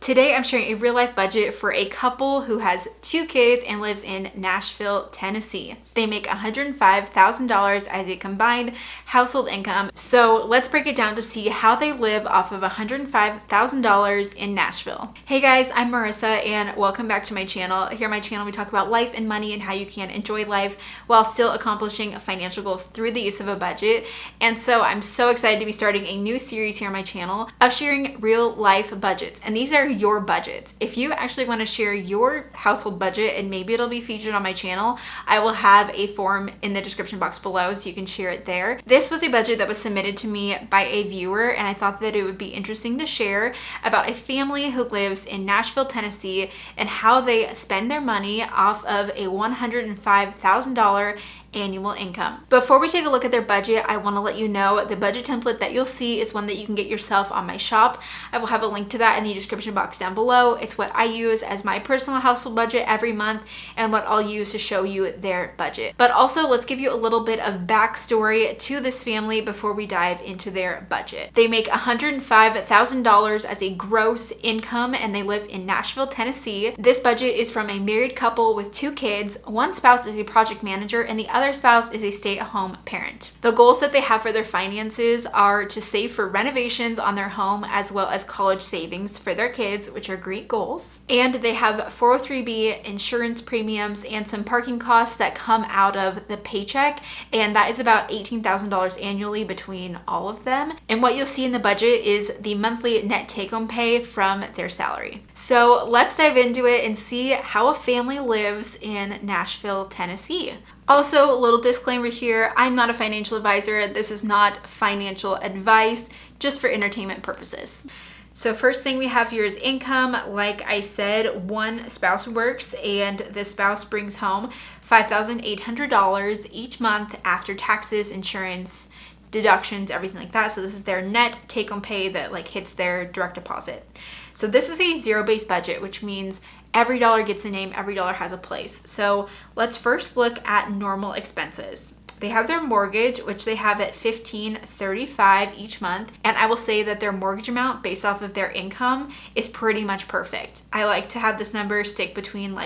Today I'm sharing a real life budget for a couple who has 2 kids and lives in Nashville, Tennessee. They make $105,000 as a combined household income. So let's break it down to see how they live off of $105,000 in Nashville. Hey guys, I'm Marissa and welcome back to my channel. Here on my channel we talk about life and money and how you can enjoy life while still accomplishing financial goals through the use of a budget. And so I'm so excited to be starting a new series here on my channel of sharing real life budgets. And these are your budgets. If you actually want to share your household budget and maybe it'll be featured on my channel, I will have a form in the description box below so you can share it there. This was a budget that was submitted to me by a viewer and I thought that it would be interesting to share about a family who lives in Nashville, Tennessee and how they spend their money off of a $105,000 annual income. Before we take a look at their budget, I want to let you know the budget template that you'll see is one that you can get yourself on my shop. I will have a link to that in the description box down below. It's what I use as my personal household budget every month and what I'll use to show you their budget. But also, let's give you a little bit of backstory to this family before we dive into their budget. They make $105,000 as a gross income and they live in Nashville, Tennessee. This budget is from a married couple with 2 kids. One spouse is a project manager and the other spouse is a stay-at-home parent. The goals that they have for their finances are to save for renovations on their home as well as college savings for their kids, which are great goals. And they have 403b insurance premiums and some parking costs that come out of the paycheck, and that is about $18,000 annually between all of them. And what you'll see in the budget is the monthly net take-home pay from their salary. So let's dive into it and see how a family lives in Nashville, Tennessee. Also, a little disclaimer here, I'm not a financial advisor. This is not financial advice, just for entertainment purposes. So first thing we have here is income. Like I said, one spouse works and the spouse brings home $5,800 each month after taxes, insurance, deductions, everything like that. So this is their net take-home pay that hits their direct deposit. So this is a zero-based budget, which means every dollar gets a name, every dollar has a place. So let's first look at normal expenses. They have their mortgage, which they have at $1,535 each month. And I will say that their mortgage amount based off of their income is pretty much perfect. I like to have this number stick between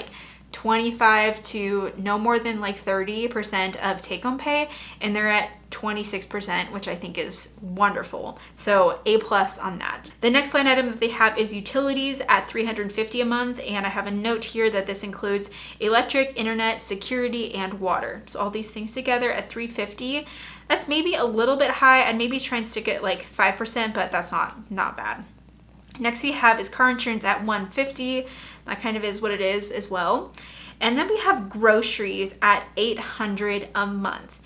25 to no more than 30% of take-home pay, and they're at 26%, which I think is wonderful. So A+ on that. The next line item that they have is utilities at $350 a month, and I have a note here that this includes electric, internet, security, and water. So all these things together at $350. That's maybe a little bit high. I'd maybe try and stick it 5%, but that's not bad. Next we have is car insurance at $150. That kind of is what it is as well. And then we have groceries at $800 a month.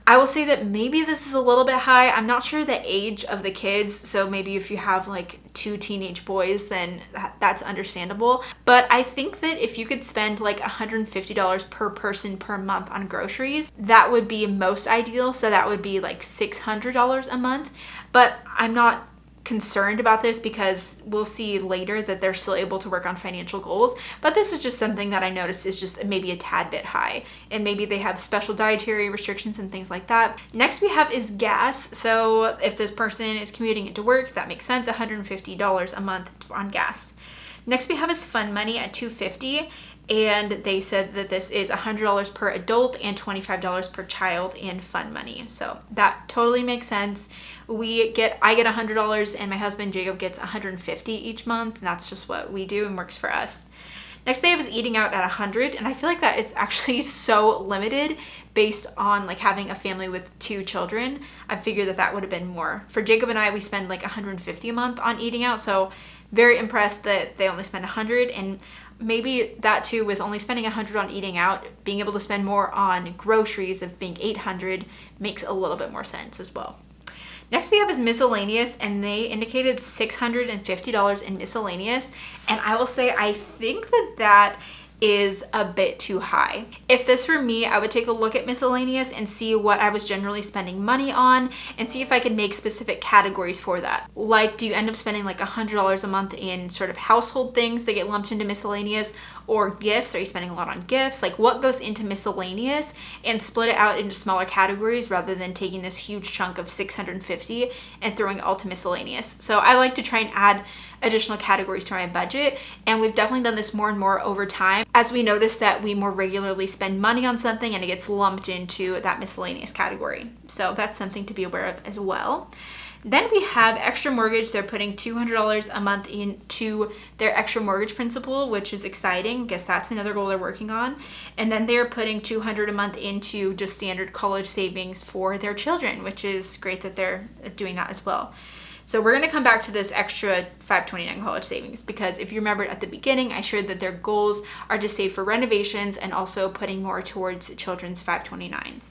I will say that maybe this is a little bit high. I'm not sure the age of the kids, so maybe if you have 2 teenage boys, then that's understandable. But I think that if you could spend $150 per person per month on groceries, that would be most ideal. So that would be $600 a month. But I'm not concerned about this because we'll see later that they're still able to work on financial goals, but this is just something that I noticed is just maybe a tad bit high, and maybe they have special dietary restrictions and things like that. Next we have is gas. So if this person is commuting into work, that makes sense, $150 a month on gas. Next we have is fund money at $250, and they said that this is $100 per adult and $25 per child in fund money. So that totally makes sense. I get $100 and my husband Jacob gets $150 each month, and that's just what we do and works for us. Next they have is eating out at $100, and I feel like that is actually so limited based on having a family with 2 children. I figured that would have been more. For Jacob and I, we spend $150 a month on eating out, so very impressed that they only spend $100, and maybe that too, with only spending $100 on eating out, being able to spend more on groceries of being $800 makes a little bit more sense as well. Next we have is miscellaneous, and they indicated $650 in miscellaneous, and I will say I think that is a bit too high. If this were me, I would take a look at miscellaneous and see what I was generally spending money on and see if I could make specific categories for that. Do you end up spending $100 a month in sort of household things that get lumped into miscellaneous, or gifts? Are you spending a lot on gifts? What goes into miscellaneous, and split it out into smaller categories rather than taking this huge chunk of $650 and throwing it all to miscellaneous. So I like to try and add additional categories to my budget. And we've definitely done this more and more over time as we notice that we more regularly spend money on something and it gets lumped into that miscellaneous category. So that's something to be aware of as well. Then we have extra mortgage. They're putting $200 a month into their extra mortgage principal, which is exciting. I guess that's another goal they're working on. And then they're putting $200 a month into just standard college savings for their children, which is great that they're doing that as well. So we're going to come back to this extra $529 college savings because if you remember at the beginning, I shared that their goals are to save for renovations and also putting more towards children's 529s.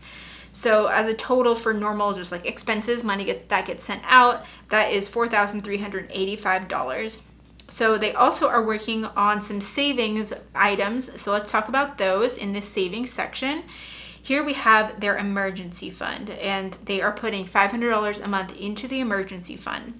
So as a total for normal, just like expenses, money that gets sent out, that is $4,385. So they also are working on some savings items. So let's talk about those in this savings section. Here we have their emergency fund, and they are putting $500 a month into the emergency fund.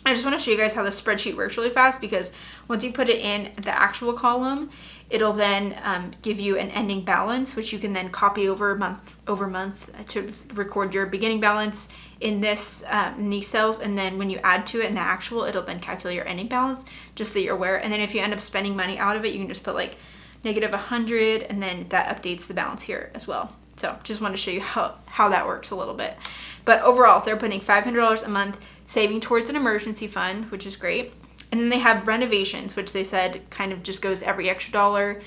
I just want to show you guys how the spreadsheet works really fast because once you put it in the actual column, it'll then give you an ending balance, which you can then copy over month to record your beginning balance in these cells. And then when you add to it in the actual, it'll then calculate your ending balance, just so that you're aware. And then if you end up spending money out of it, you can just put like -100, and then that updates the balance here as well. So just want to show you how that works a little bit. But overall, they're putting $500 a month saving towards an emergency fund, which is great. And then they have renovations, which they said kind of just goes every extra dollar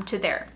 to there.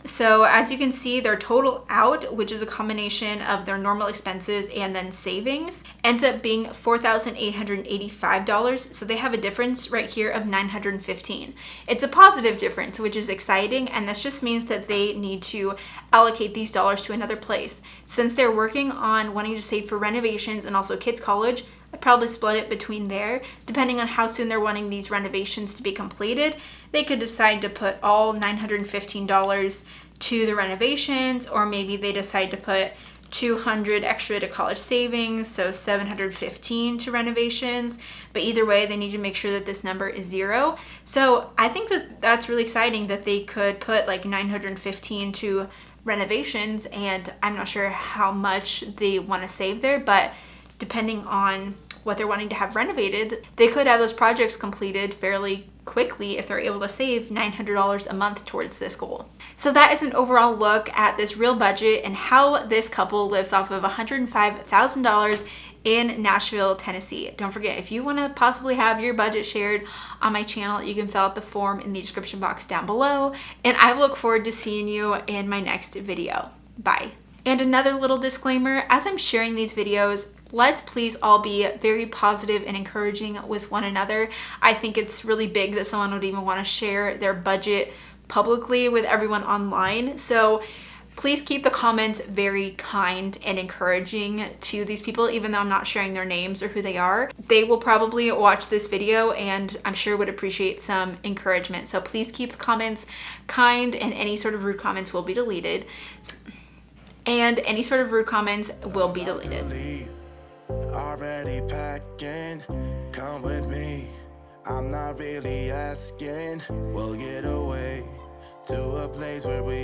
So as you can see, their total out, which is a combination of their normal expenses and then savings, ends up being $4,885. So they have a difference right here of $915. It's a positive difference, which is exciting. And this just means that they need to allocate these dollars to another place. Since they're working on wanting to save for renovations and also kids' college, I'd probably split it between there. Depending on how soon they're wanting these renovations to be completed, they could decide to put all $915 to the renovations, or maybe they decide to put $200 extra to college savings, so $715 to renovations. But either way, they need to make sure that this number is zero. So I think that that's really exciting that they could put like $915 to renovations, and I'm not sure how much they want to save there, but depending on what they're wanting to have renovated, they could have those projects completed fairly quickly if they're able to save $900 a month towards this goal. So that is an overall look at this real budget and how this couple lives off of $105,000 in Nashville, Tennessee. Don't forget, if you want to possibly have your budget shared on my channel, you can fill out the form in the description box down below, and I look forward to seeing you in my next video. Bye. And another little disclaimer, as I'm sharing these videos, let's please all be very positive and encouraging with one another. I think it's really big that someone would even want to share their budget publicly with everyone online. So please keep the comments very kind and encouraging to these people, even though I'm not sharing their names or who they are. They will probably watch this video and I'm sure would appreciate some encouragement. So please keep the comments kind, and any sort of rude comments will be deleted. Already packing, come with me. I'm not really asking. We'll get away to a place where we